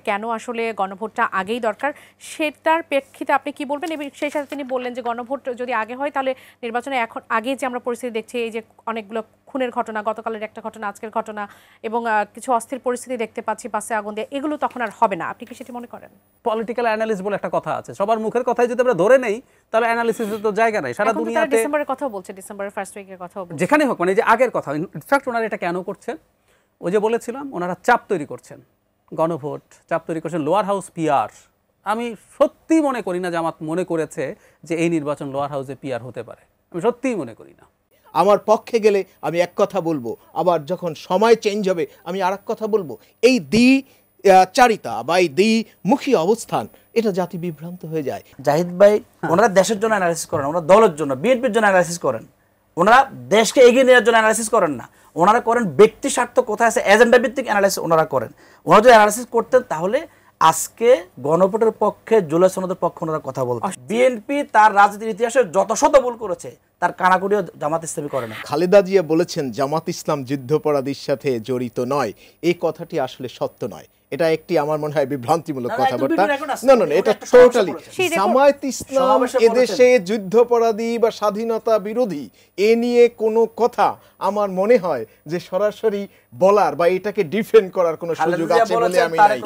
কেন আসলে গণভোটটা আগেই দরকার সেটার প্রেক্ষিতে আপনি কি বলবেন? এবং সেই সাথে তিনি বললেন যে গণভোট যদি আগে হয় তাহলে নির্বাচনে এখন আগে যে আমরা পরিস্থিতি দেখছি, এই যে অনেকগুলো খুনের ঘটনা, গতকালের একটা ঘটনা, আজকের ঘটনা, এবং কিছু অস্থির পরিস্থিতি দেখতে পাচ্ছি, বাসে আগুন দিয়ে, এগুলো তখন আর হবে না। আপনি কি সেটি মনে করেন? পলিটিক্যাল অ্যানালিস বলে একটা কথা আছে, সবার মুখের কথাই যদি আমরা ধরে নেই তাহলে অ্যানালিসিসের তো জায়গা নাই। সারা দুনিয়াতে ডিসেম্বরের কথাও বলছে, ডিসেম্বরের ফার্স্ট উইকের কথাও বলছে, যেখানে হোক, মানে যে আগের কথা। ইনফ্যাক্ট ওনারা এটা কেন করছেন, ওই যে বলেছিলাম ওনারা চাপ তৈরি করছেন, গণভোট চাপ তৈরি করছেন, লোয়ার হাউস পিআর। আমি সত্যি মনে করি না জামাত মনে করেছে যে এই নির্বাচন লোয়ার হাউসে পিআর হতে পারে, আমি সত্যিই মনে করি না। আমার পক্ষে গেলে আমি এক কথা বলবো, আবার যখন সময় চেঞ্জ হবে আমি আর এক কথা বলবো। এই চারিতা বা এই দ্বিমুখী অবস্থান, এটা জাতি বিভ্রান্ত হয়ে যায়। জাহিদ ভাই ওনারা দেশের জন্য অ্যানালাইসিস করেন, ওনারা দলের জন্য, বিএনপির জন্য অ্যানালাইসিস করেন, ওনারা দেশকে এগিয়ে নেওয়ার জন্য অ্যানালাইসিস করেন না। ওনারা করেন ব্যক্তি স্বার্থ কোথায় আছে, এজেন্ডা ভিত্তিক অ্যানালাইসিস ওনারা করেন। ওনারা যদি অ্যানালাইসিস করতেন তাহলে আজকে গণভোটের পক্ষে, জুলাই সনদের পক্ষে ওনারা কথা বলতেন। বিএনপি তার রাজনীতির ইতিহাসে যত শত ভুল করেছে তার কানাকুড়িও জামাত ইসলামী করে না। খালেদা জিয়া বলেছেন জামাত ইসলাম যুদ্ধাপরাধীর সাথে জড়িত নয়, এই কথাটি আসলে সত্য নয়। এটা একটি আমার মনে হয় বিভ্রান্তিমূলক কথাবার্তা। না, এটা টোটালি জামায়াত ইসলাম এদেশে যুদ্ধাপরাধী বা স্বাধীনতা বিরোধী এ নিয়ে কোনো কথা আমার মনে হয় যে সরাসরি বলার বা এটাকে ডিফেন্ড করার কোনো সুযোগ আছে বলে আমি নাই।